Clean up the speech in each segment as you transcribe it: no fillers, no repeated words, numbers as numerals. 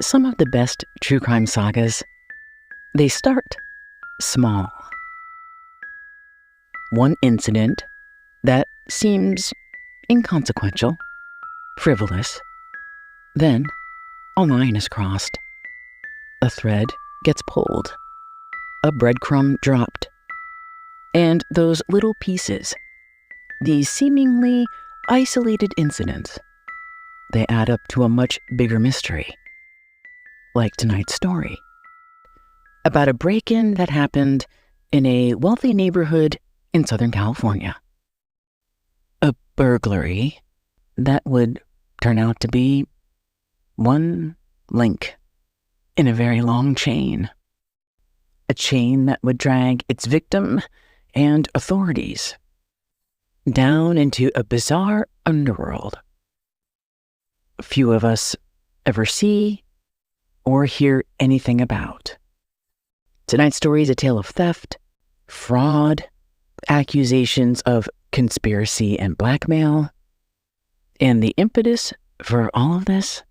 Some of the best true crime sagas, they start small. One incident that seems inconsequential, frivolous. Then a line is crossed. A thread gets pulled. A breadcrumb dropped. And those little pieces, these seemingly isolated incidents, they add up to a much bigger mystery. Like tonight's story, about a break-in that happened in a wealthy neighborhood in Southern California. A burglary that would turn out to be one link in a very long chain. A chain that would drag its victim and authorities down into a bizarre underworld few of us ever see or hear anything about. Tonight's story is a tale of theft, fraud, accusations of conspiracy and blackmail, and the impetus for all of this,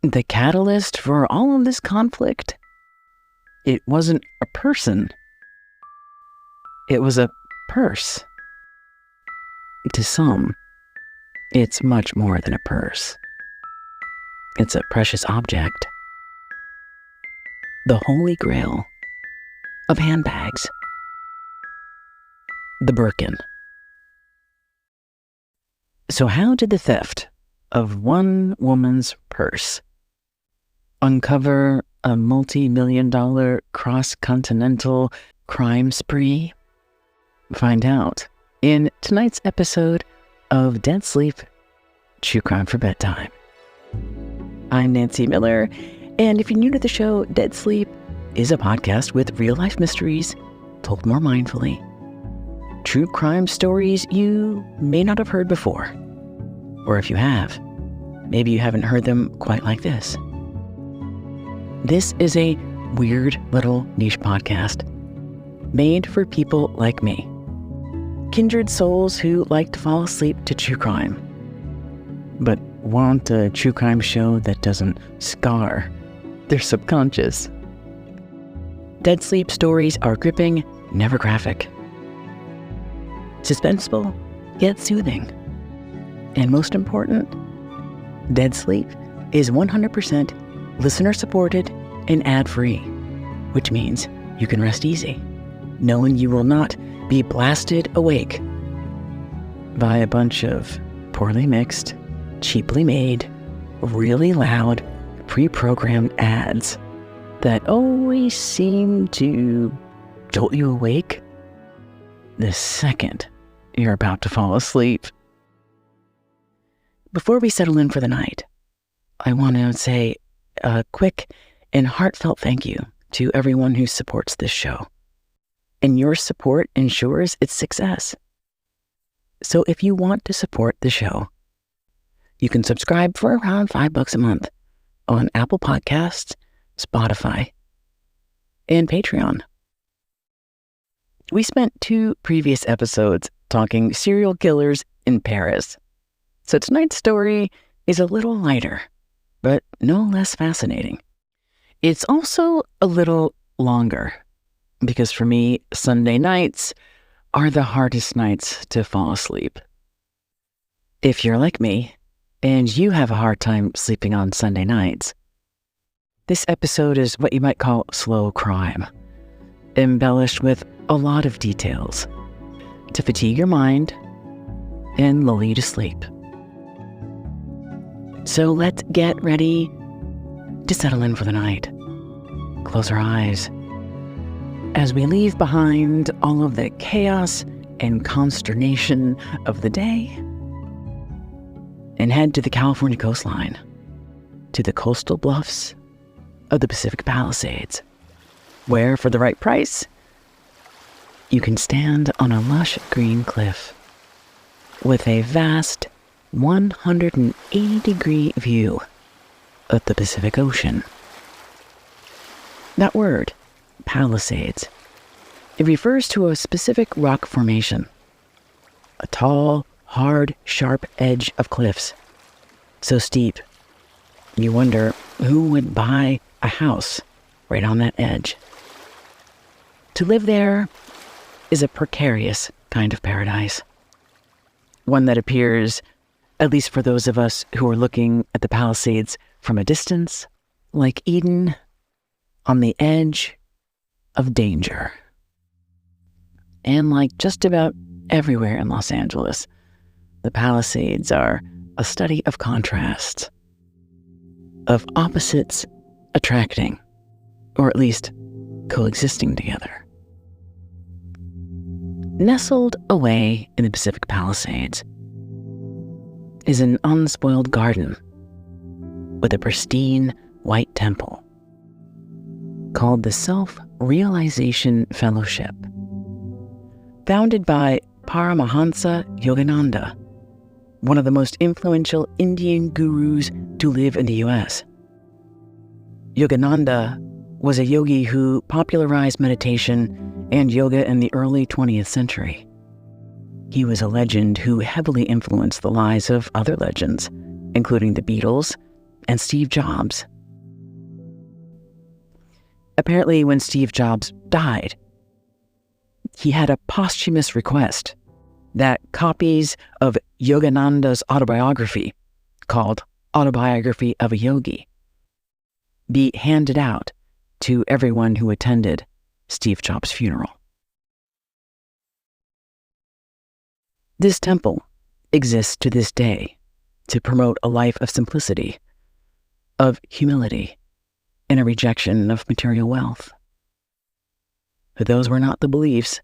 the catalyst for all of this conflict, it wasn't a person. It was a purse. To some, it's much more than a purse. It's a precious object. The holy grail of handbags. The Birkin. So how did the theft of one woman's purse uncover a multi-million-dollar cross-continental crime spree? Find out in tonight's episode of Dead Sleep, True Crime for Bedtime. I'm Nancy Miller, and if you're new to the show, Dead Sleep is a podcast with real-life mysteries told more mindfully. True crime stories you may not have heard before. Or if you have, maybe you haven't heard them quite like this. This is a weird little niche podcast made for people like me. Kindred souls who like to fall asleep to true crime, but want a true crime show that doesn't scar their subconscious. Dead Sleep stories are gripping, never graphic. Suspenseful, yet soothing. And most important, Dead Sleep is 100% listener-supported and ad-free, which means you can rest easy, knowing you will not be blasted awake by a bunch of poorly mixed, cheaply made, really loud, pre-programmed ads that always seem to jolt you awake the second you're about to fall asleep. Before we settle in for the night, I want to say a quick and heartfelt thank you to everyone who supports this show. And your support ensures its success. So if you want to support the show, you can subscribe for around $5 a month on Apple Podcasts, Spotify, and Patreon. We spent 2 previous episodes talking serial killers in Paris. So tonight's story is a little lighter, but no less fascinating. It's also a little longer, because for me, Sunday nights are the hardest nights to fall asleep. If you're like me, and you have a hard time sleeping on Sunday nights, this episode is what you might call slow crime, embellished with a lot of details to fatigue your mind and lull you to sleep. So let's get ready to settle in for the night. Close our eyes as we leave behind all of the chaos and consternation of the day and head to the California coastline, to the coastal bluffs of the Pacific Palisades, where, for the right price, you can stand on a lush green cliff with a vast 180-degree view of the Pacific Ocean. That word, Palisades, it refers to a specific rock formation, a tall, hard, sharp edge of cliffs, so steep you wonder Who would buy a house right on that edge? To live there is a precarious kind of paradise. One that appears, at least for those of us who are looking at the Palisades from a distance, like Eden on the edge of danger. And like just about everywhere in Los Angeles, the Palisades are a study of contrasts, of opposites attracting, or at least coexisting together. Nestled away in the Pacific Palisades is an unspoiled garden with a pristine white temple called the Self-Realization Fellowship, founded by Paramahansa Yogananda, one of the most influential Indian gurus to live in the US. Yogananda was a yogi who popularized meditation and yoga in the early 20th century. He was a legend who heavily influenced the lives of other legends, including the Beatles and Steve Jobs. Apparently, when Steve Jobs died, he had a posthumous request that copies of Yogananda's autobiography, called Autobiography of a Yogi, be handed out to everyone who attended Steve Jobs' funeral. This temple exists to this day to promote a life of simplicity, of humility, and a rejection of material wealth. But those were not the beliefs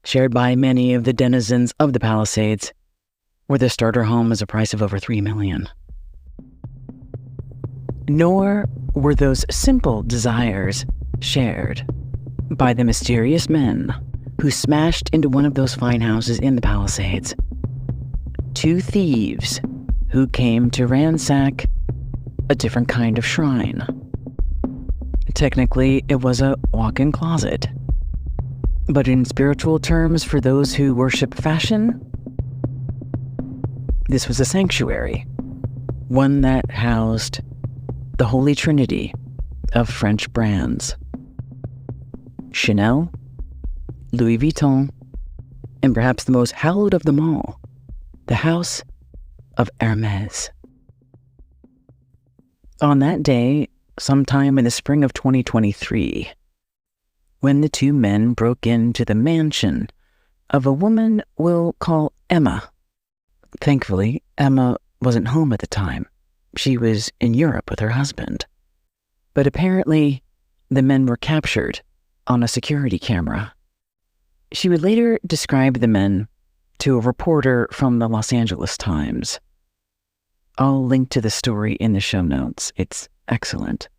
shared by many of the denizens of the Palisades, where the starter home is a price of over $3 million. Nor were those simple desires shared by the mysterious men who smashed into one of those fine houses in the Palisades. Two thieves who came to ransack a different kind of shrine. Technically, it was a walk-in closet. But in spiritual terms, for those who worship fashion, this was a sanctuary, one that housed the Holy Trinity of French brands: Chanel, Louis Vuitton, and perhaps the most hallowed of them all, the House of Hermes. On that day, sometime in the spring of 2023, when the two men broke into the mansion of a woman we'll call Emma. Thankfully, Emma wasn't home at the time. She was in Europe with her husband. But apparently, the men were captured on a security camera. She would later describe the men to a reporter from the Los Angeles Times. I'll link to the story in the show notes. It's excellent.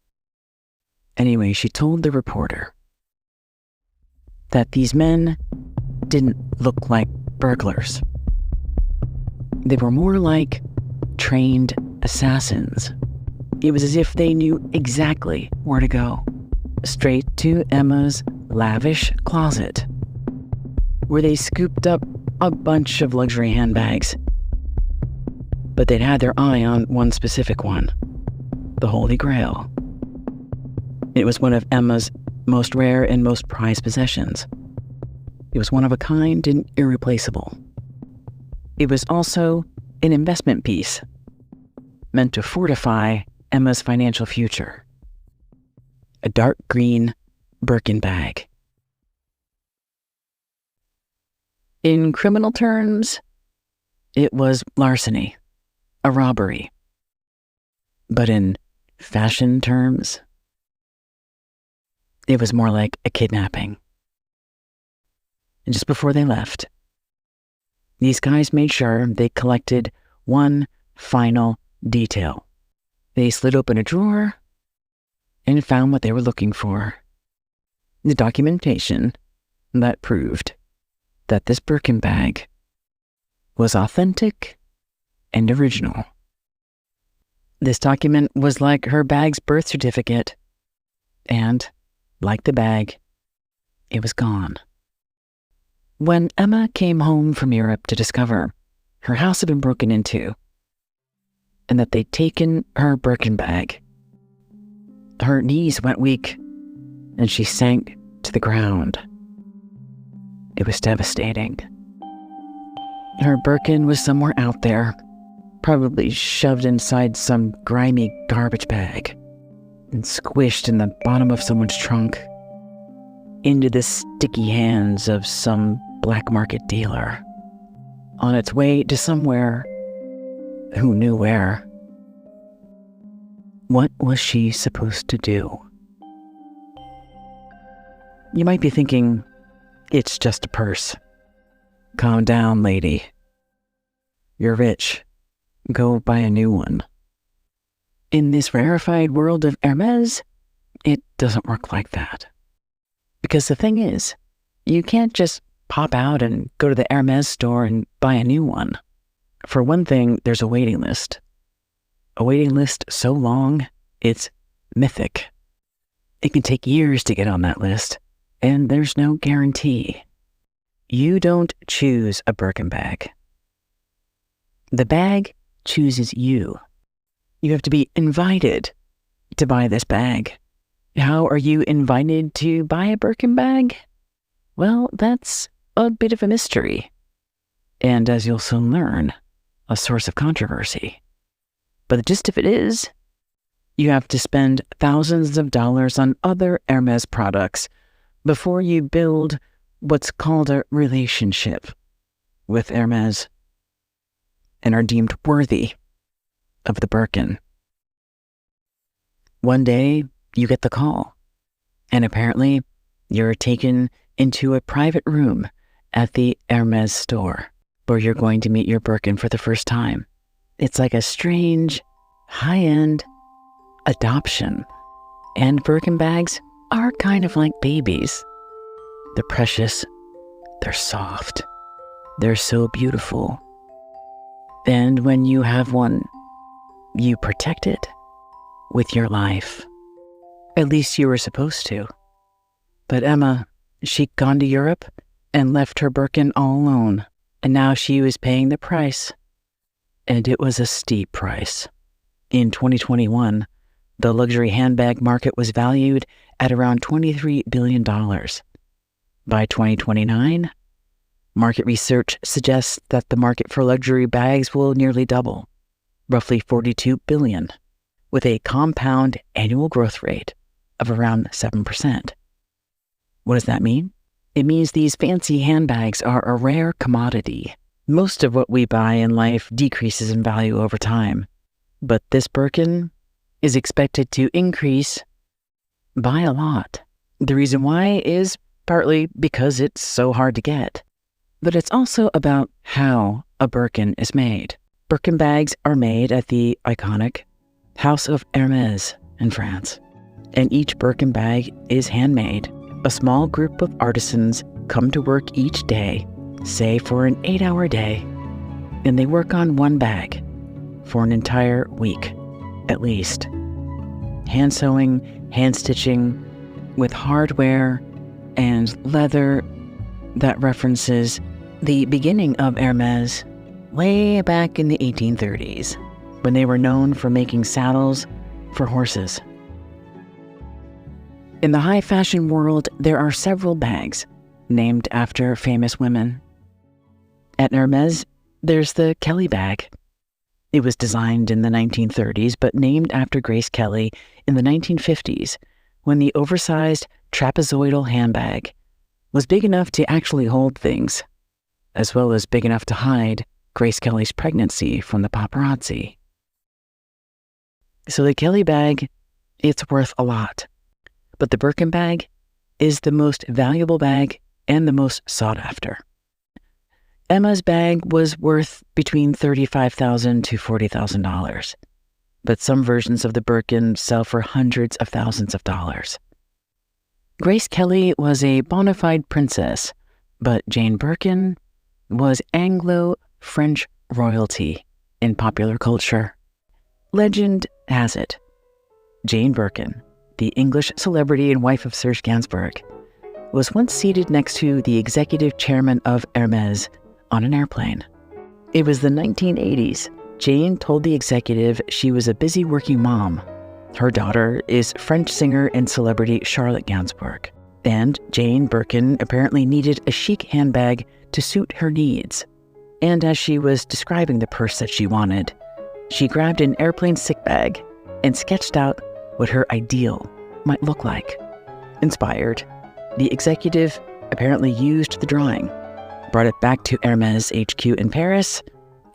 Anyway, she told the reporter that these men didn't look like burglars. They were more like trained assassins. It was as if they knew exactly where to go. Straight to Emma's lavish closet, where they scooped up a bunch of luxury handbags. But they'd had their eye on one specific one, the Holy Grail. It was one of Emma's most rare and most prized possessions. It was one of a kind and irreplaceable. It was also an investment piece meant to fortify Emma's financial future. A dark green Birkin bag. In criminal terms, it was larceny, a robbery. But in fashion terms, it was more like a kidnapping. And just before they left, these guys made sure they collected one final detail. They slid open a drawer and found what they were looking for. The documentation that proved that this Birkin bag was authentic and original. This document was like her bag's birth certificate, and like the bag, it was gone. When Emma came home from Europe to discover her house had been broken into and that they'd taken her Birkin bag, Her knees went weak, and she sank to the ground. It was devastating. Her Birkin was somewhere out there, probably shoved inside some grimy garbage bag and squished in the bottom of someone's trunk into the sticky hands of some black market dealer on its way to somewhere, who knew where. What was she supposed to do? You might be thinking, it's just a purse. Calm down, lady. You're rich. Go buy a new one. In this rarefied world of Hermes, it doesn't work like that. Because the thing is, you can't just pop out and go to the Hermes store and buy a new one. For one thing, there's a waiting list. A waiting list so long, it's mythic. It can take years to get on that list, and there's no guarantee. You don't choose a Birkin bag. The bag chooses you. You have to be invited to buy this bag. How are you invited to buy a Birkin bag? Well, that's a bit of a mystery. And as you'll soon learn, a source of controversy. But the gist of it is, you have to spend thousands of dollars on other Hermes products before you build what's called a relationship with Hermes and are deemed worthy of the Birkin. One day, you get the call, and apparently, you're taken into a private room at the Hermes store where you're going to meet your Birkin for the first time. It's like a strange, high-end adoption, and Birkin bags are kind of like babies. They're precious, they're soft, they're so beautiful. And when you have one, you protect it with your life. At least you were supposed to. But Emma, she'd gone to Europe and left her Birkin all alone, and now she was paying the price. And it was a steep price. In 2021, the luxury handbag market was valued at around $23 billion. By 2029, market research suggests that the market for luxury bags will nearly double, roughly $42 billion, with a compound annual growth rate of around 7%. What does that mean? It means these fancy handbags are a rare commodity. Most of what we buy in life decreases in value over time, but this Birkin is expected to increase by a lot. The reason why is partly because it's so hard to get, but it's also about how a Birkin is made. Birkin bags are made at the iconic House of Hermes in France, and each Birkin bag is handmade. A small group of artisans come to work each day, say for an 8-hour day, and they work on one bag for an entire week, at least. Hand sewing, hand stitching, with hardware and leather that references the beginning of Hermes way back in the 1830s, when they were known for making saddles for horses. In the high fashion world, there are several bags named after famous women. At Hermes, there's the Kelly bag. It was designed in the 1930s, but named after Grace Kelly in the 1950s, when the oversized trapezoidal handbag was big enough to actually hold things, as well as big enough to hide Grace Kelly's pregnancy from the paparazzi. So the Kelly bag, it's worth a lot. But the Birkin bag is the most valuable bag and the most sought after. Emma's bag was worth between $35,000 to $40,000, but some versions of the Birkin sell for hundreds of thousands of dollars. Grace Kelly was a bona fide princess, but Jane Birkin was Anglo-French royalty in popular culture. Legend has it, Jane Birkin, the English celebrity and wife of Sir Gainsbourg, was once seated next to the executive chairman of Hermes on an airplane. It was the 1980s. Jane told the executive she was a busy working mom Her daughter is French singer and celebrity Charlotte Gainsbourg. And Jane Birkin apparently needed a chic handbag to suit her needs. And as she was describing the purse that she wanted, she grabbed an airplane sick bag and sketched out what her ideal might look like. Inspired, the executive apparently used the drawing, brought it back to Hermès HQ in Paris,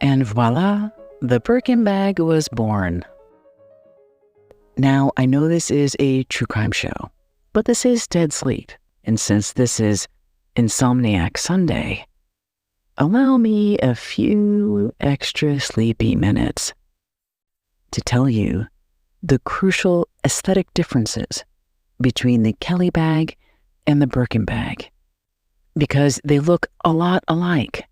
and voila, the Birkin bag was born. Now, I know this is a true crime show, but this is Dead Sleep, and since this is Insomniac Sunday, allow me a few extra sleepy minutes to tell you the crucial aesthetic differences between the Kelly bag and the Birkin bag, because they look a lot alike.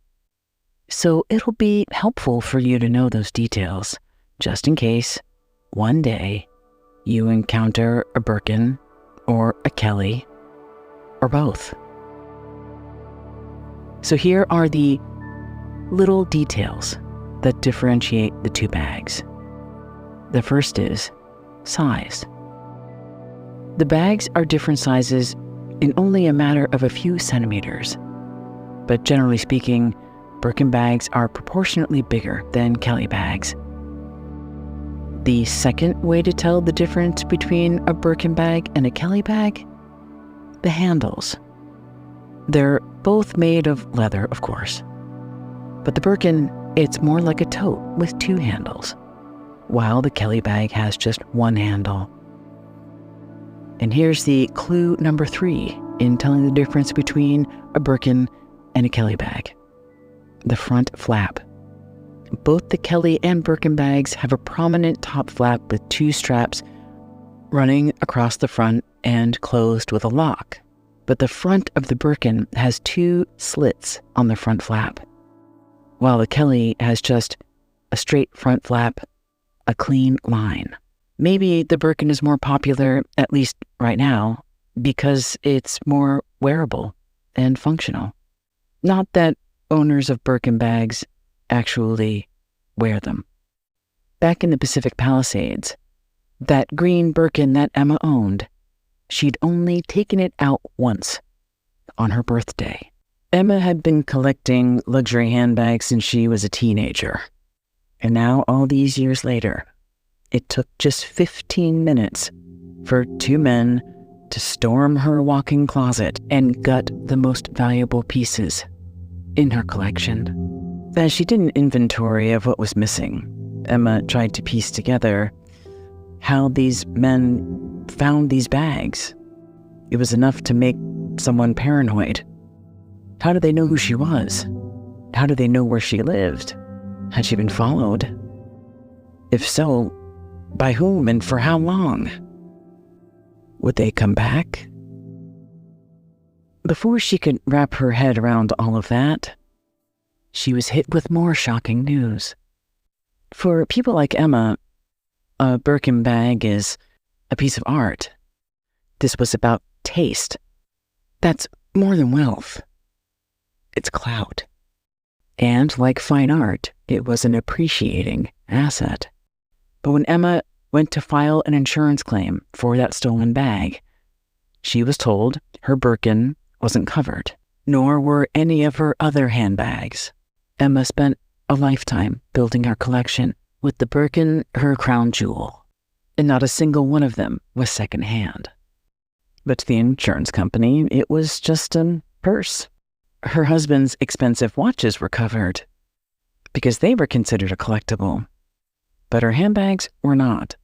So it'll be helpful for you to know those details, just in case one day you encounter a Birkin or a Kelly or both. So here are the little details that differentiate the two bags. The first is size. The bags are different sizes in only a matter of a few centimeters, but generally speaking, Birkin bags are proportionately bigger than Kelly bags. The second way to tell the difference between a Birkin bag and a Kelly bag? The handles. They're both made of leather, of course, but the Birkin, it's more like a tote with two handles, while the Kelly bag has just one handle. And here's the clue number 3 in telling the difference between a Birkin and a Kelly bag. The front flap. Both the Kelly and Birkin bags have a prominent top flap with 2 straps running across the front and closed with a lock. But the front of the Birkin has 2 slits on the front flap, while the Kelly has just a straight front flap, a clean line. Maybe the Birkin is more popular, at least right now, because it's more wearable and functional. Not that owners of Birkin bags actually wear them. Back in the Pacific Palisades, that green Birkin that Emma owned, she'd only taken it out once, on her birthday. Emma had been collecting luxury handbags since she was a teenager. And now, all these years later, it took just 15 minutes for 2 men to storm her walk-in closet and gut the most valuable pieces in her collection. As she did an inventory of what was missing, Emma tried to piece together how these men found these bags. It was enough to make someone paranoid. How did they know who she was? How did they know where she lived? Had she been followed? If so, by whom and for how long? Would they come back? Before she could wrap her head around all of that, she was hit with more shocking news. For people like Emma, a Birkin bag is a piece of art. This was about taste. That's more than wealth. It's clout. And like fine art, it was an appreciating asset. But when Emma went to file an insurance claim for that stolen bag, she was told her Birkin wasn't covered, nor were any of her other handbags. Emma spent a lifetime building her collection, with the Birkin her crown jewel, and not a single one of them was secondhand. But to the insurance company, it was just a purse. Her husband's expensive watches were covered, because they were considered a collectible, but her handbags were not.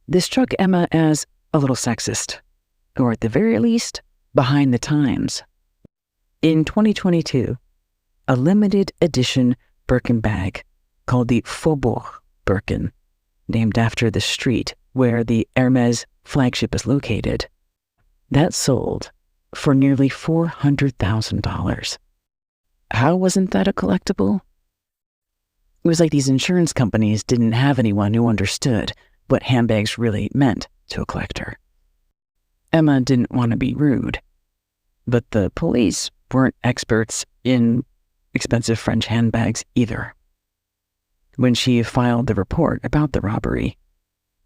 This struck Emma as a little sexist, or at the very least, behind the times. In 2022, a limited edition Birkin bag called the Faubourg Birkin, named after the street where the Hermès flagship is located, that sold for nearly $400,000. How wasn't that a collectible? It was like these insurance companies didn't have anyone who understood what handbags really meant to a collector. Emma didn't want to be rude, but the police weren't experts in expensive French handbags either. When she filed the report about the robbery,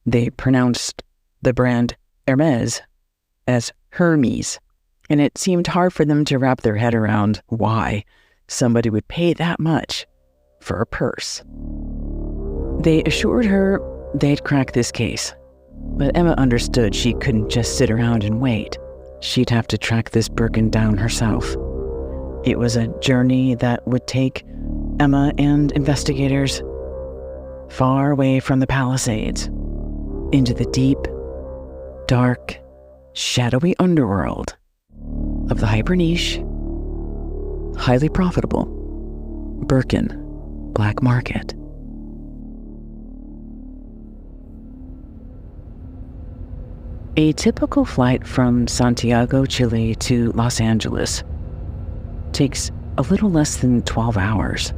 They pronounced the brand Hermes as Hermes, and it seemed hard for them to wrap their head around why somebody would pay that much for a purse. They assured her they'd crack this case, but Emma understood she couldn't just sit around and wait. She'd have to track this Birkin down herself. It was a journey that would take Emma and investigators far away from the Palisades, into the deep, dark, shadowy underworld of the hyper-niche, highly profitable Birkin black market. A typical flight from Santiago, Chile to Los Angeles takes a little less than 12 hours.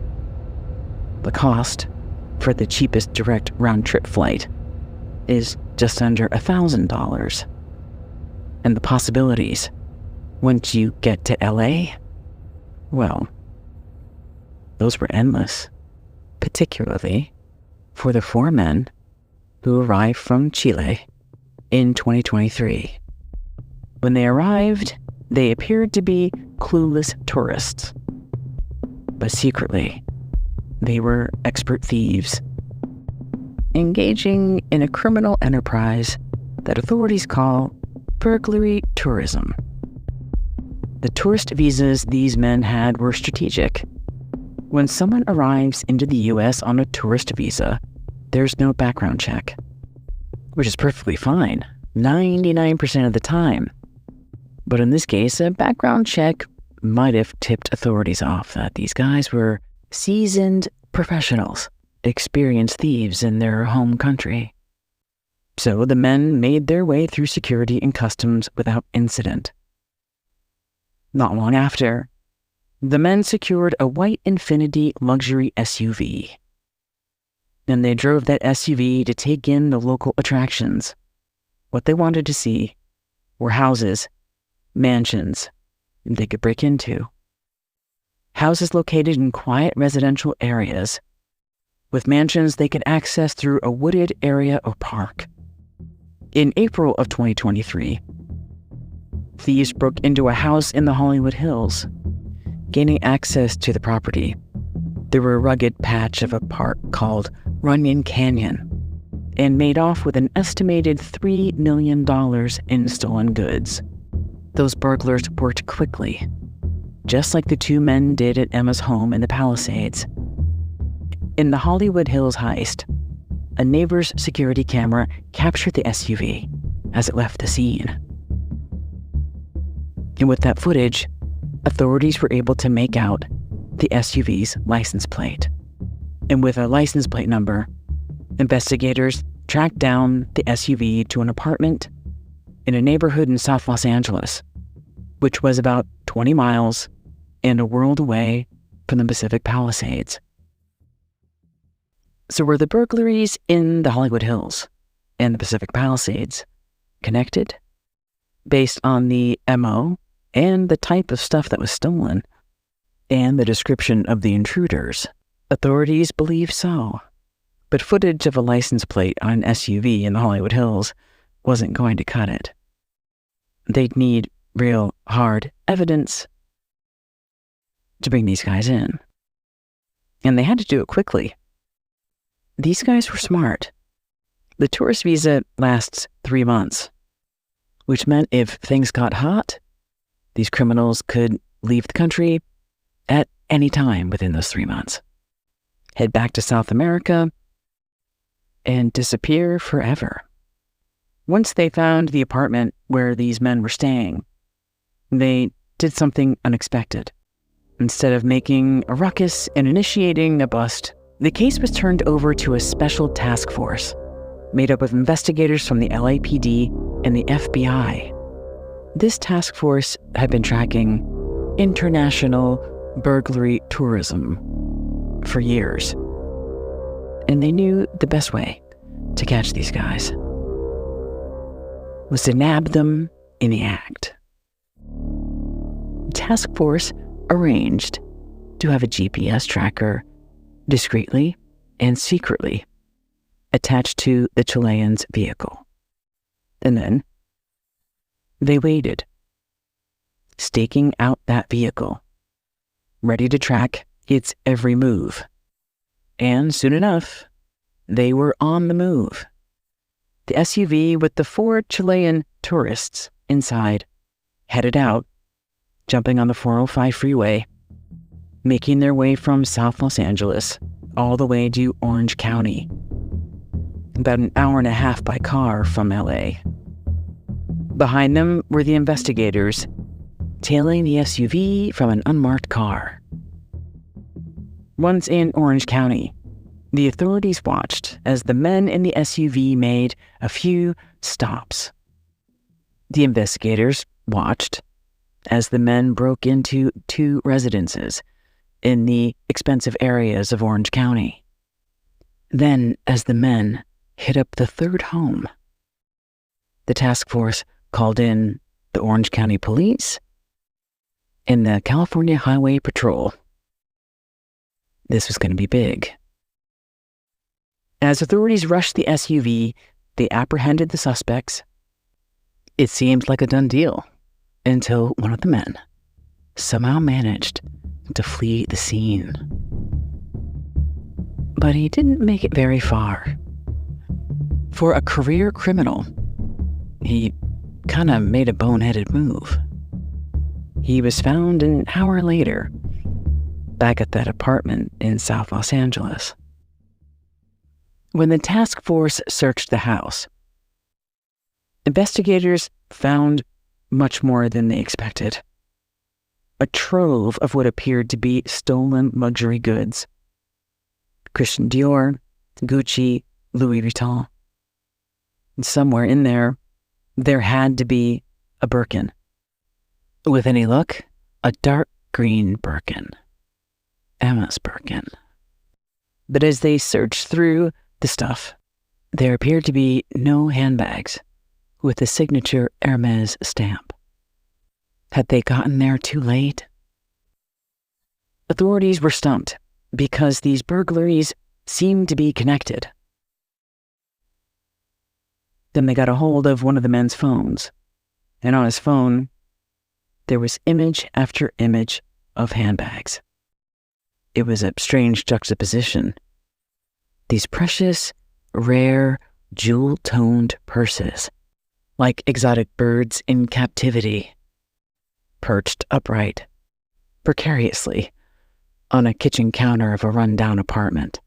The cost for the cheapest direct round-trip flight is just under $1,000. And the possibilities, once you get to LA, well, those were endless, particularly for the 4 men who arrived from Chile in 2023. When they arrived, they appeared to be clueless tourists, but secretly, they were expert thieves, engaging in a criminal enterprise that authorities call burglary tourism. The tourist visas these men had were strategic. When someone arrives into the US on a tourist visa, there's no background check, which is perfectly fine 99% of the time. But in this case, a background check might have tipped authorities off that these guys were seasoned professionals, experienced thieves in their home country. So the men made their way through security and customs without incident. Not long after, the men secured a white Infiniti luxury SUV. And they drove that SUV to take in the local attractions. What they wanted to see were houses, mansions they could break into. Houses located in quiet residential areas, with mansions they could access through a wooded area or park. In April of 2023, thieves broke into a house in the Hollywood Hills. Gaining access to the property, there were a rugged patch of a park called Runyon Canyon, and made off with an estimated $3 million in stolen goods. Those burglars worked quickly, just like the 2 men did at Emma's home in the Palisades. In the Hollywood Hills heist, a neighbor's security camera captured the SUV as it left the scene. And with that footage, authorities were able to make out the SUV's license plate. And with a license plate number, investigators tracked down the SUV to an apartment in a neighborhood in South Los Angeles, which was about 20 miles and a world away from the Pacific Palisades. So were the burglaries in the Hollywood Hills and the Pacific Palisades connected? Based on the MO and the type of stuff that was stolen and the description of the intruders, authorities believe so. But footage of a license plate on an SUV in the Hollywood Hills wasn't going to cut it. They'd need real, hard evidence to bring these guys in. And they had to do it quickly. These guys were smart. The tourist visa lasts 3 months, which meant if things got hot, these criminals could leave the country at any time within those 3 months, head back to South America, and disappear forever. Once they found the apartment where these men were staying, they did something unexpected. Instead of making a ruckus and initiating a bust, the case was turned over to a special task force made up of investigators from the LAPD and the FBI. This task force had been tracking international burglary tourism for years, and they knew the best way to catch these guys was to nab them in the act. The task force arranged to have a GPS tracker discreetly and secretly attached attached to the Chilean's vehicle. And then they waited, staking out that vehicle, ready to track its every move. And soon enough, they were on the move. The SUV with the 4 Chilean tourists inside headed out, jumping on the 405 freeway, making their way from South Los Angeles all the way to Orange County, about an hour and a half by car from LA. Behind them were the investigators, tailing the SUV from an unmarked car. Once in Orange County, the authorities watched as the men in the SUV made a few stops. The investigators watched as the men broke into 2 residences in the expensive areas of Orange County. Then, as the men hit up the 3rd home, the task force called in the Orange County Police and the California Highway Patrol. This was going to be big. As authorities rushed the SUV, they apprehended the suspects. It seemed like a done deal until one of the men somehow managed to flee the scene. But he didn't make it very far. For a career criminal, he kind of made a boneheaded move. He was found an hour later, back at that apartment in South Los Angeles. When the task force searched the house, investigators found much more than they expected. A trove of what appeared to be stolen luxury goods. Christian Dior, Gucci, Louis Vuitton. And somewhere in there had to be a Birkin. With any luck, a dark green Birkin. Emma's Birkin. But as they searched through the stuff, there appeared to be no handbags with the signature Hermes stamp. Had they gotten there too late? Authorities were stumped because these burglaries seemed to be connected. Then they got a hold of one of the men's phones, and on his phone, there was image after image of handbags. It was a strange juxtaposition. These precious, rare, jewel-toned purses, like exotic birds in captivity, perched upright, precariously, on a kitchen counter of a run-down apartment.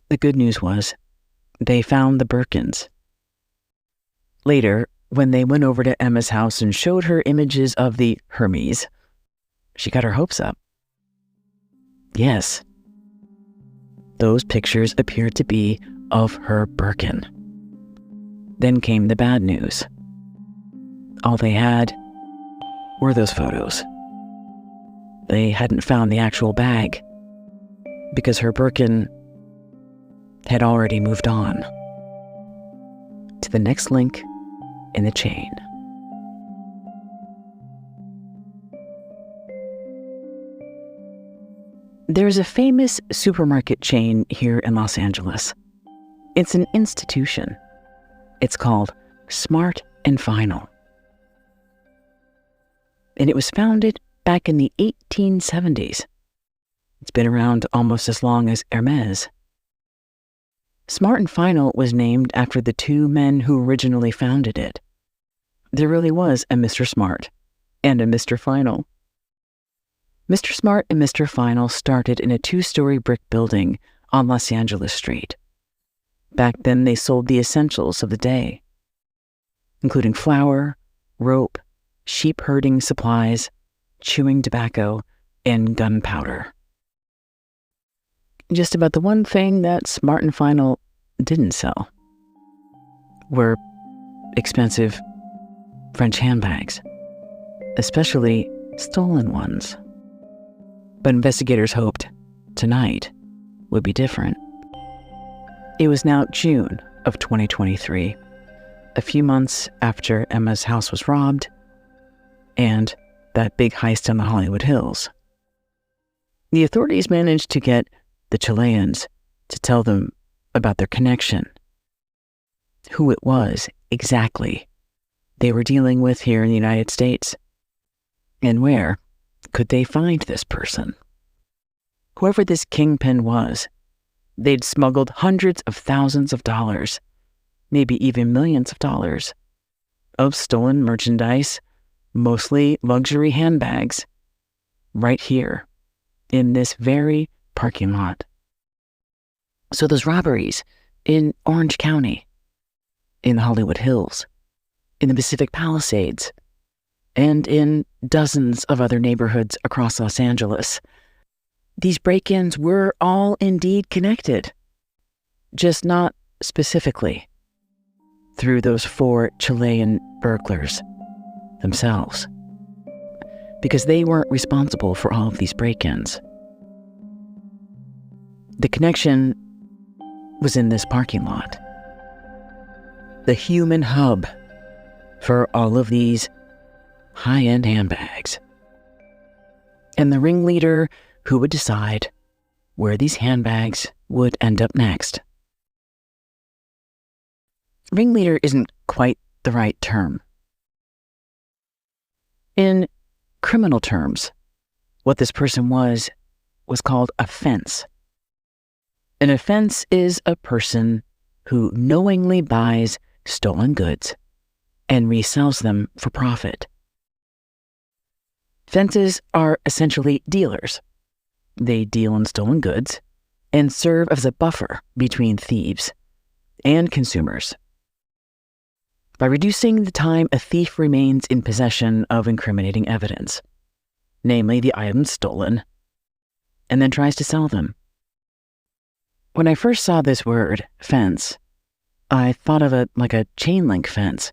The good news was, they found the Birkins. Later, when they went over to Emma's house and showed her images of the Hermes, she got her hopes up. Yes, those pictures appeared to be of her Birkin. Then came the bad news. All they had were those photos. They hadn't found the actual bag because her Birkin had already moved on to the next link in the chain. There's a famous supermarket chain here in Los Angeles. It's an institution. It's called Smart & Final. And it was founded back in the 1870s. It's been around almost as long as Hermes. Smart & Final was named after the 2 men who originally founded it. There really was a Mr. Smart and a Mr. Final. Mr. Smart and Mr. Final started in a 2-story brick building on Los Angeles Street. Back then, they sold the essentials of the day, including flour, rope, sheep herding supplies, chewing tobacco, and gunpowder. Just about the one thing that Smart & Final didn't sell were expensive French handbags, especially stolen ones. But investigators hoped tonight would be different. It was now June of 2023, a few months after Emma's house was robbed and that big heist on the Hollywood Hills. The authorities managed to get the Chileans to tell them about their connection, who it was exactly they were dealing with here in the United States, and where could they find this person. Whoever this kingpin was, they'd smuggled hundreds of thousands of dollars, maybe even millions of dollars, of stolen merchandise, mostly luxury handbags, right here in this very parking lot. So those robberies in Orange County, in the Hollywood Hills, in the Pacific Palisades, and in dozens of other neighborhoods across Los Angeles, these break-ins were all indeed connected, just not specifically through those 4 Chilean burglars themselves, because they weren't responsible for all of these break-ins. The connection was in this parking lot, the human hub for all of these high-end handbags, and the ringleader who would decide where these handbags would end up next. Ringleader isn't quite the right term. In criminal terms, what this person was called a fence. An offense is a person who knowingly buys stolen goods and resells them for profit. Fences are essentially dealers. They deal in stolen goods and serve as a buffer between thieves and consumers by reducing the time a thief remains in possession of incriminating evidence, namely the items stolen, and then tries to sell them. When I first saw this word, fence, I thought of it like a chain link fence.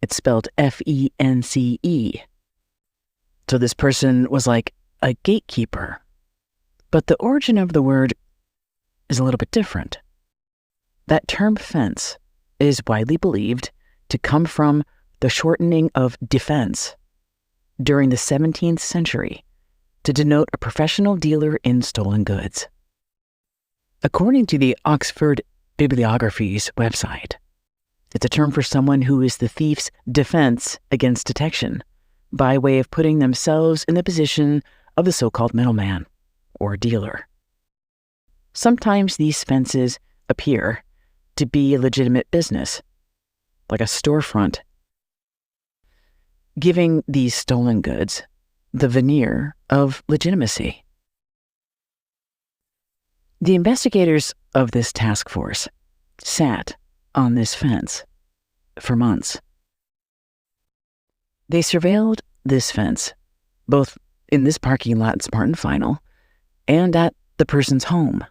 It's spelled F-E-N-C-E. So this person was like a gatekeeper. But the origin of the word is a little bit different. That term fence is widely believed to come from the shortening of defense during the 17th century to denote a professional dealer in stolen goods. According to the Oxford Bibliography's website, it's a term for someone who is the thief's defense against detection by way of putting themselves in the position of the so-called middleman or dealer. Sometimes these fences appear to be a legitimate business, like a storefront, giving these stolen goods the veneer of legitimacy. The investigators of this task force sat on this fence for months. They surveilled this fence, both in this parking lot at Smart and Final and at the person's home.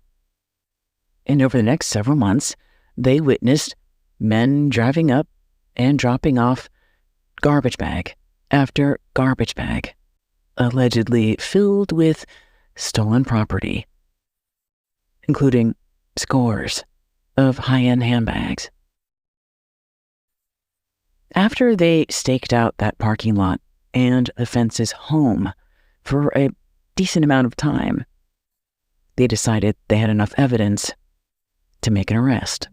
And over the next several months, they witnessed men driving up and dropping off garbage bag after garbage bag, allegedly filled with stolen property, including scores of high-end handbags. After they staked out that parking lot and the fence's home for a decent amount of time, they decided they had enough evidence to make an arrest.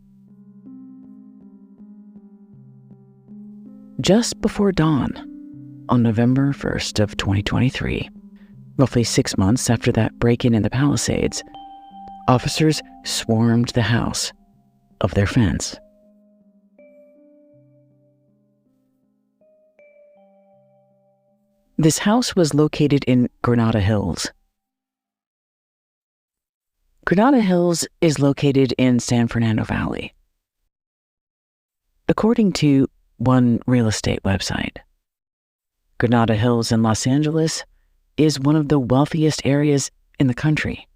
Just before dawn, on November 1st of 2023, roughly 6 months after that break-in in the Palisades, officers swarmed the house of their fence. This house was located in Granada Hills. Granada Hills is located in San Fernando Valley. According to one real estate website, Granada Hills in Los Angeles is one of the wealthiest areas in the country,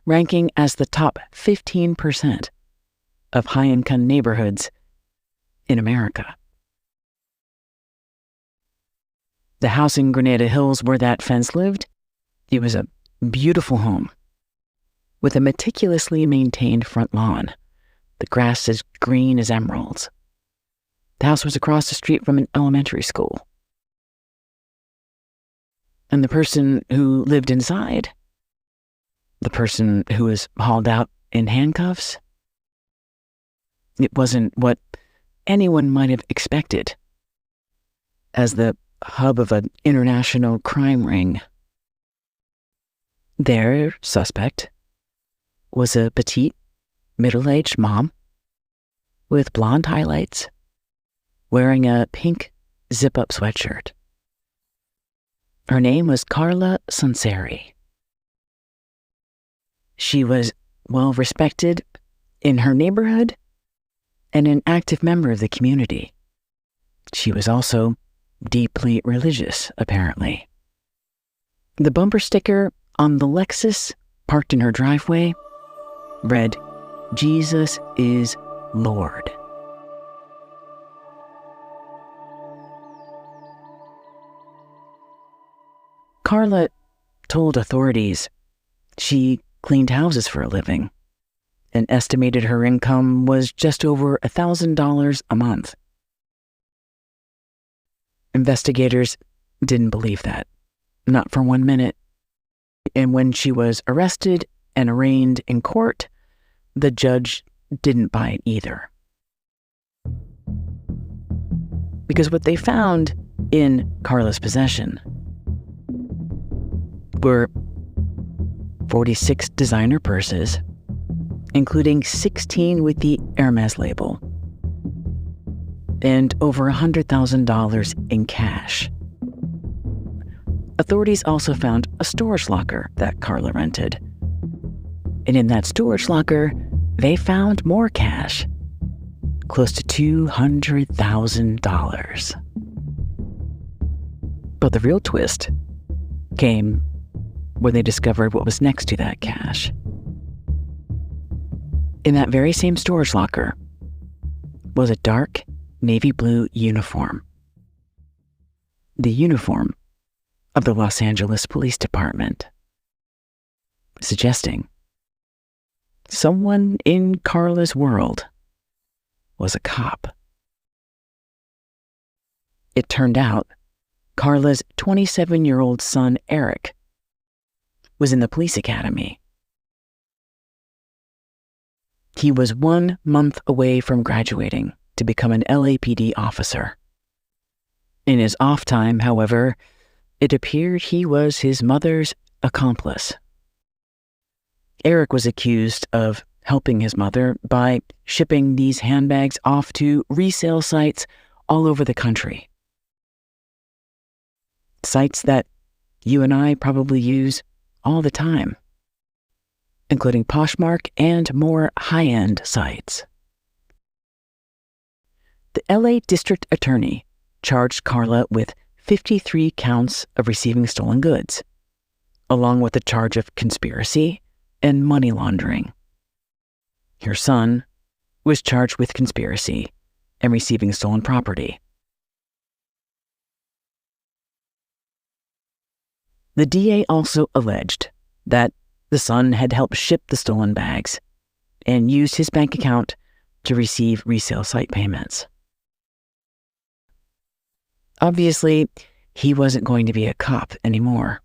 ranking as the top 15% of high-income neighborhoods in America. The house in Granada Hills where that fence lived, it was a beautiful home with a meticulously maintained front lawn, the grass as green as emeralds. The house was across the street from an elementary school. And the person who lived inside, the person who was hauled out in handcuffs, It wasn't what anyone might have expected as the hub of an international crime ring. Their suspect was a petite, middle-aged mom with blonde highlights, wearing a pink zip-up sweatshirt. Her name was Carla Sunseri. She was well respected in her neighborhood and an active member of the community. She was also deeply religious, apparently. The bumper sticker on the Lexus parked in her driveway read, "Jesus is Lord." Carla told authorities she cleaned houses for a living and estimated her income was just over $1,000 a month. Investigators didn't believe that, not for 1 minute. And when she was arrested and arraigned in court, the judge didn't buy it either. Because what they found in Carla's possession were 46 designer purses, including 16 with the Hermes label, and over $100,000 in cash. Authorities also found a storage locker that Carla rented. And in that storage locker, they found more cash, close to $200,000. But the real twist came when they discovered what was next to that cash. In that very same storage locker was a dark navy blue uniform. The uniform of the Los Angeles Police Department, suggesting someone in Carla's world was a cop. It turned out Carla's 27-year-old son, Eric, was in the police academy. He was 1 month away from graduating to become an LAPD officer. In his off time, however, it appeared he was his mother's accomplice. Eric was accused of helping his mother by shipping these handbags off to resale sites all over the country. Sites that you and I probably use all the time, including Poshmark and more high-end sites. The LA District Attorney charged Carla with 53 counts of receiving stolen goods, along with a charge of conspiracy and money laundering. Her son was charged with conspiracy and receiving stolen property. The DA also alleged that the son had helped ship the stolen bags and used his bank account to receive resale site payments. Obviously, he wasn't going to be a cop anymore.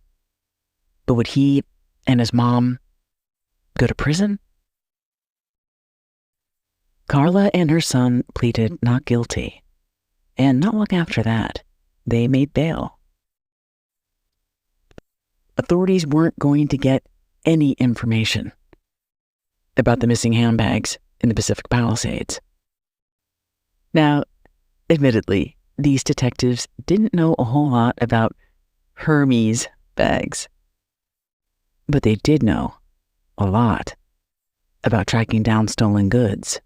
But would he and his mom go to prison? Carla and her son pleaded not guilty, and not long after that, they made bail. Authorities weren't going to get any information about the missing handbags in the Pacific Palisades. Now, admittedly, these detectives didn't know a whole lot about Hermes bags, but they did know a lot about tracking down stolen goods.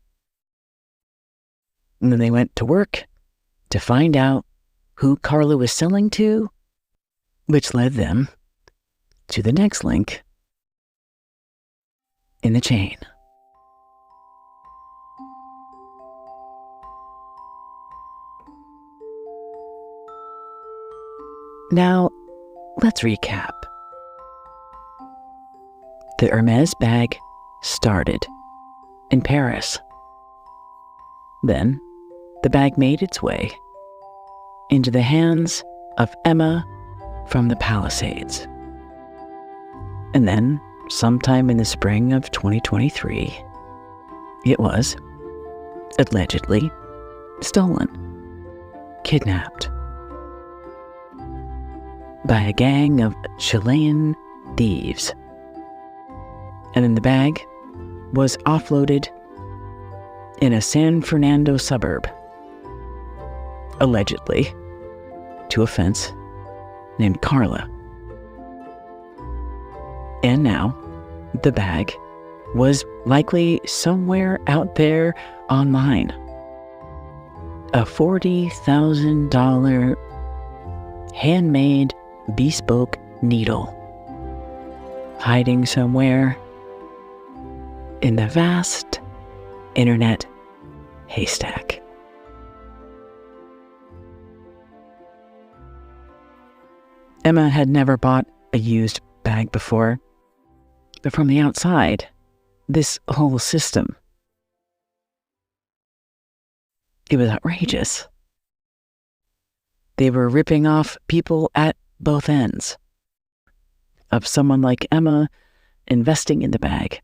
And then they went to work to find out who Carla was selling to, which led them to the next link in the chain. Now, let's recap. The Hermes bag started in Paris. Then, the bag made its way into the hands of Emma from the Palisades. And then, sometime in the spring of 2023, it was allegedly stolen, kidnapped by a gang of Chilean thieves. And then the bag was offloaded in a San Fernando suburb, allegedly, to a fence named Carla. And now, the bag was likely somewhere out there online. A $40,000 handmade bespoke needle hiding somewhere in the vast internet haystack. Emma had never bought a used bag before, but from the outside, this whole system, it was outrageous. They were ripping off people at both ends. Of someone like Emma investing in the bag,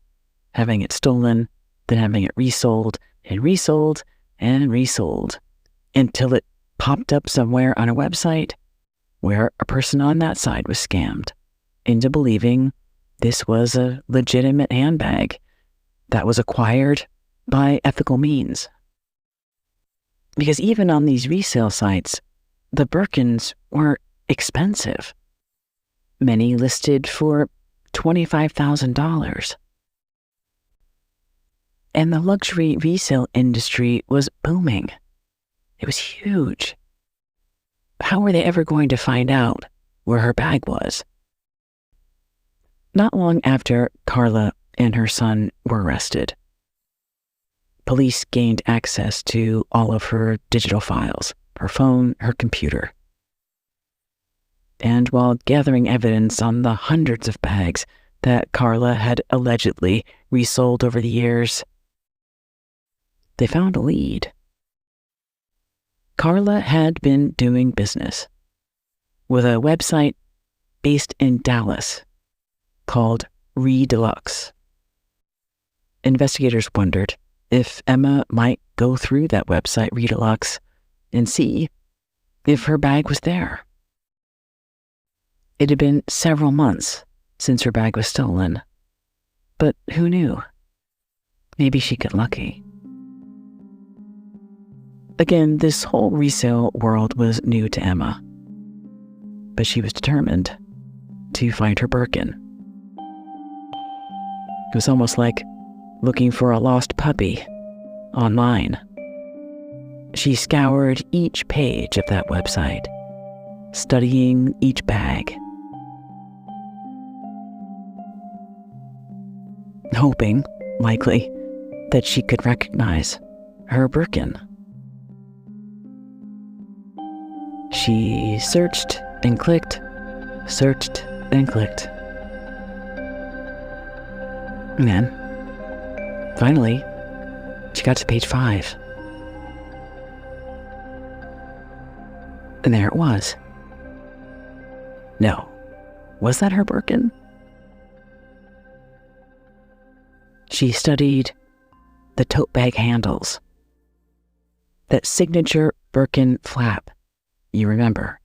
having it stolen, then having it resold and resold and resold until it popped up somewhere on a website where a person on that side was scammed into believing this was a legitimate handbag that was acquired by ethical means. Because even on these resale sites, the Birkins were expensive. Many listed for $25,000. And the luxury resale industry was booming. It was huge. How were they ever going to find out where her bag was? Not long after Carla and her son were arrested, police gained access to all of her digital files, her phone, her computer. And while gathering evidence on the hundreds of bags that Carla had allegedly resold over the years, they found a lead. Carla had been doing business with a website based in Dallas called Redeluxe. Investigators wondered if Emma might go through that website, Redeluxe, and see if her bag was there. It had been several months since her bag was stolen, but who knew? Maybe she'd get lucky. Again, this whole resale world was new to Emma, but she was determined to find her Birkin. It was almost like looking for a lost puppy online. She scoured each page of that website, studying each bag, hoping, likely, that she could recognize her Birkin. She searched and clicked, searched and clicked. And then, finally, she got to page 5. And there it was. No. Was that her Birkin? She studied the tote bag handles. That signature Birkin flap, you remember,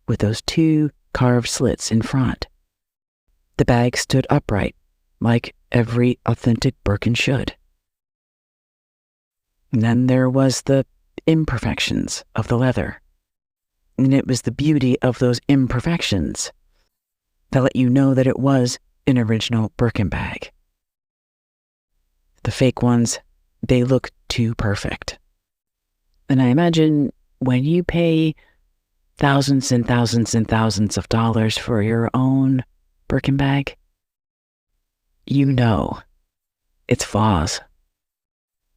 with those 2 carved slits in front. The bag stood upright, like every authentic Birkin should. And then there was the imperfections of the leather. And it was the beauty of those imperfections that let you know that it was an original Birkin bag. The fake ones, they look too perfect. And I imagine when you pay thousands and thousands and thousands of dollars for your own Birkin bag, you know its flaws.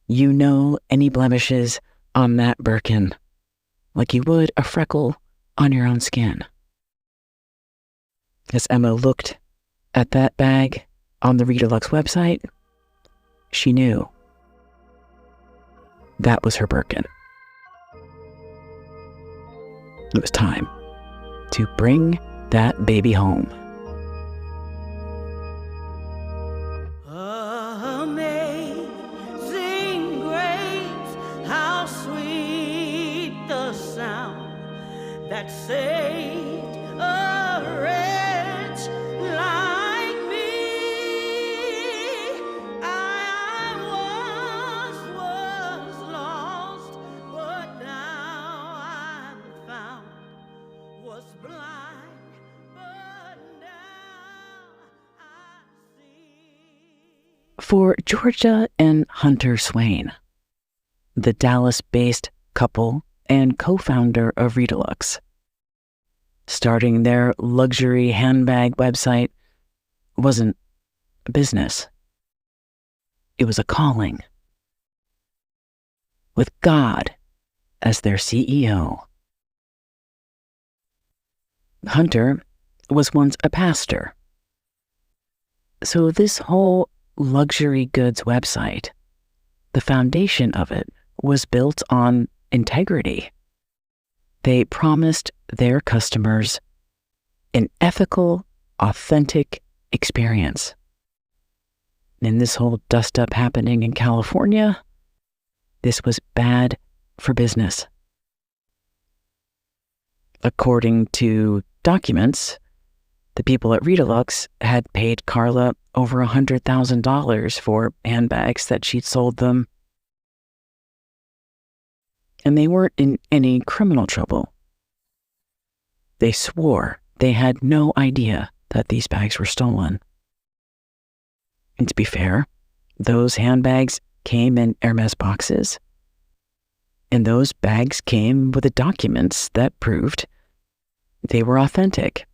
You know any blemishes on that Birkin, like you would a freckle on your own skin. As Emma looked at that bag on the Redeluxe website, she knew that was her Birkin. It was time to bring that baby home. Amazing grace, that saved a wretch like me. I was lost, but now I'm found. Was blind, but now I see. For Georgia and Hunter Swain, the Dallas-based couple and co-founder of Redilux, starting their luxury handbag website wasn't a business. It was a calling, with God as their CEO. Hunter was once a pastor, so this whole luxury goods website, the foundation of it was built on integrity. They promised their customers an ethical, authentic experience. And this whole dust-up happening in California, this was bad for business. According to documents, the people at Redilux had paid Carla over $100,000 for handbags that she'd sold them. And they weren't in any criminal trouble. They swore they had no idea that these bags were stolen. And to be fair, those handbags came in Hermes boxes, and those bags came with the documents that proved they were authentic.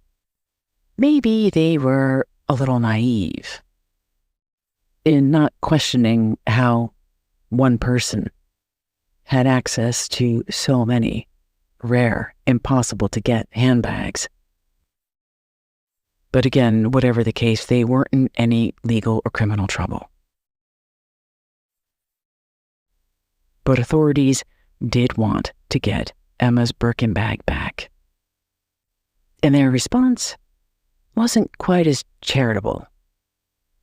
Maybe they were a little naive in not questioning how one person had access to so many rare, impossible-to-get handbags. But again, whatever the case, they weren't in any legal or criminal trouble. But authorities did want to get Emma's Birkin bag back. And their response wasn't quite as charitable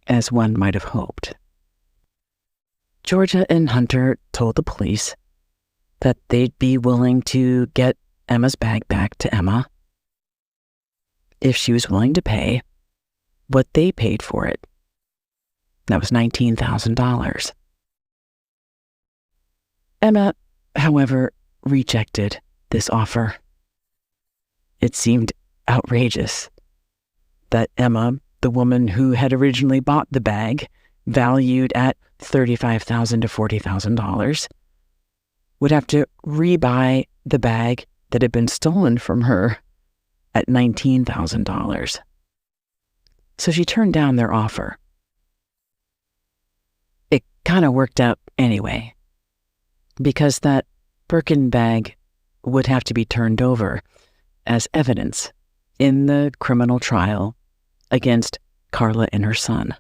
as one might have hoped. Georgia and Hunter told the police that they'd be willing to get Emma's bag back to Emma if she was willing to pay what they paid for it. That was $19,000. Emma, however, rejected this offer. It seemed outrageous that Emma, the woman who had originally bought the bag, valued at $35,000 to $40,000, would have to rebuy the bag that had been stolen from her at $19,000. So she turned down their offer. It kind of worked out anyway, because that Birkin bag would have to be turned over as evidence in the criminal trial against Carla and her son.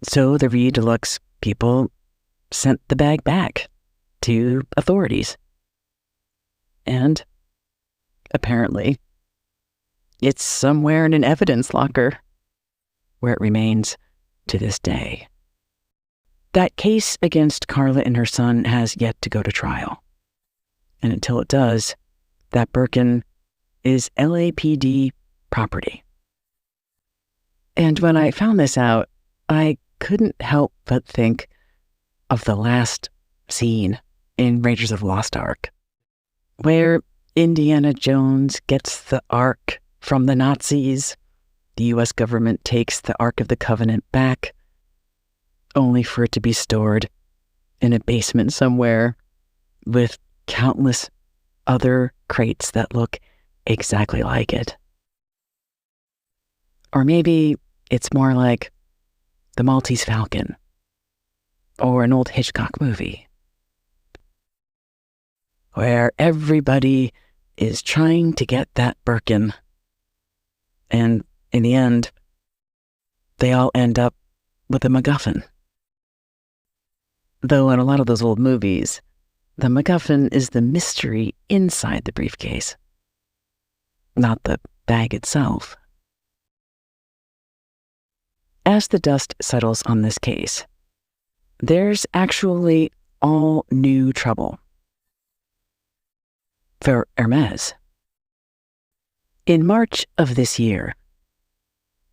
So the Redilux people sent the bag back to authorities. And apparently, it's somewhere in an evidence locker where it remains to this day. That case against Carla and her son has yet to go to trial. And until it does, that Birkin is LAPD property. And when I found this out, I couldn't help but think of the last scene in Raiders of the Lost Ark, where Indiana Jones gets the Ark from the Nazis. The U.S. government takes the Ark of the Covenant back, only for it to be stored in a basement somewhere with countless other crates that look exactly like it. Or maybe it's more like The Maltese Falcon or an old Hitchcock movie, where everybody is trying to get that Birkin, and in the end, they all end up with a MacGuffin. Though in a lot of those old movies, the MacGuffin is the mystery inside the briefcase, not the bag itself. As the dust settles on this case, there's actually all new trouble. For Hermes, In March of this year,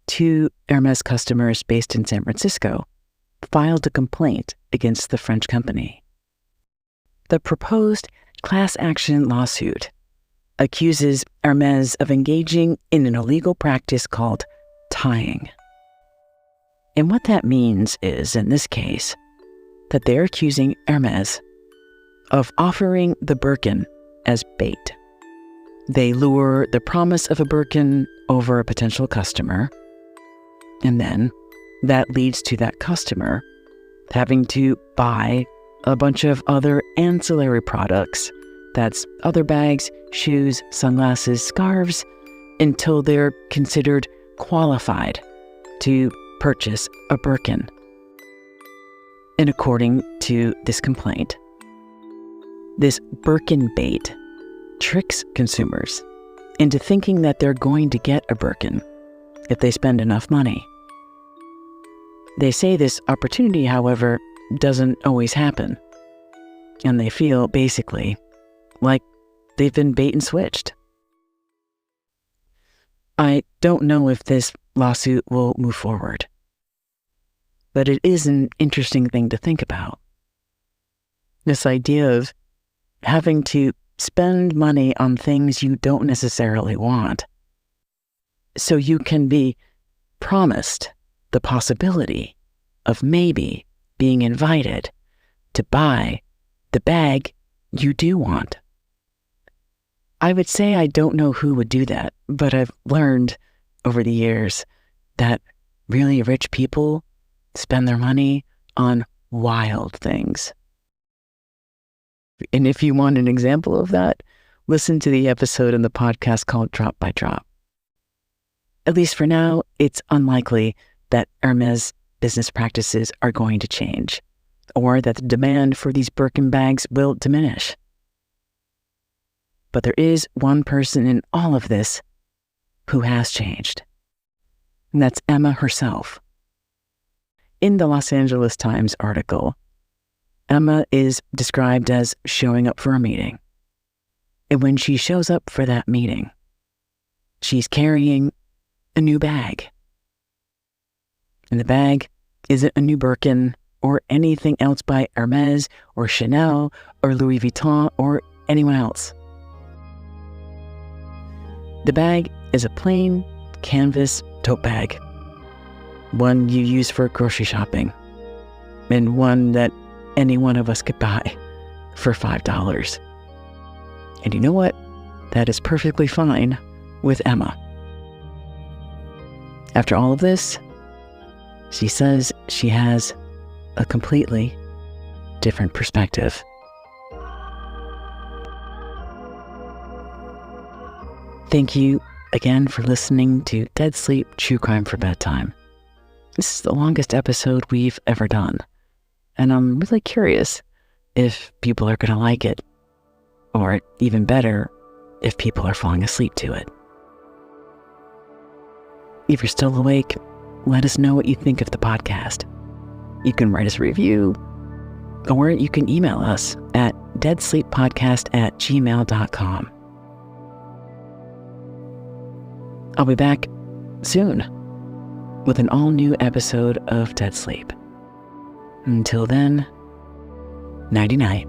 2 Hermès customers based in San Francisco filed a complaint against the French company. The proposed class action lawsuit accuses Hermès of engaging in an illegal practice called tying. And what that means is, in this case, that they're accusing Hermès of offering the Birkin as bait. They lure the promise of a Birkin over a potential customer, and then that leads to that customer having to buy a bunch of other ancillary products. That's other bags, shoes, sunglasses, scarves, until they're considered qualified to purchase a Birkin. And according to this complaint, this Birkin bait tricks consumers into thinking that they're going to get a Birkin if they spend enough money. They say this opportunity, however, doesn't always happen, and they feel, basically, like they've been bait and switched. I don't know if this lawsuit will move forward, but it is an interesting thing to think about. This idea of having to spend money on things you don't necessarily want, so you can be promised the possibility of maybe being invited to buy the bag you do want. I would say I don't know who would do that, but I've learned over the years that really rich people spend their money on wild things. And if you want an example of that, listen to the episode in the podcast called Drop by Drop. At least for now, it's unlikely that Hermès business practices are going to change, or that the demand for these Birkin bags will diminish. But there is one person in all of this who has changed, and that's Emma herself. In the Los Angeles Times article, Emma is described as showing up for a meeting. And when she shows up for that meeting, she's carrying a new bag. And the bag isn't a new Birkin or anything else by Hermès or Chanel or Louis Vuitton or anyone else. The bag is a plain canvas tote bag, one you use for grocery shopping, and one that any one of us could buy for $5. And you know what? That is perfectly fine with Emma. After all of this, she says she has a completely different perspective. Thank you again for listening to Dead Sleep True Crime for Bedtime. This is the longest episode we've ever done, and I'm really curious if people are going to like it, or even better, if people are falling asleep to it. If you're still awake, let us know what you think of the podcast. You can write us a review, or you can email us at deadsleeppodcast@gmail.com. I'll be back soon with an all-new episode of Dead Sleep. Until then, nighty-night.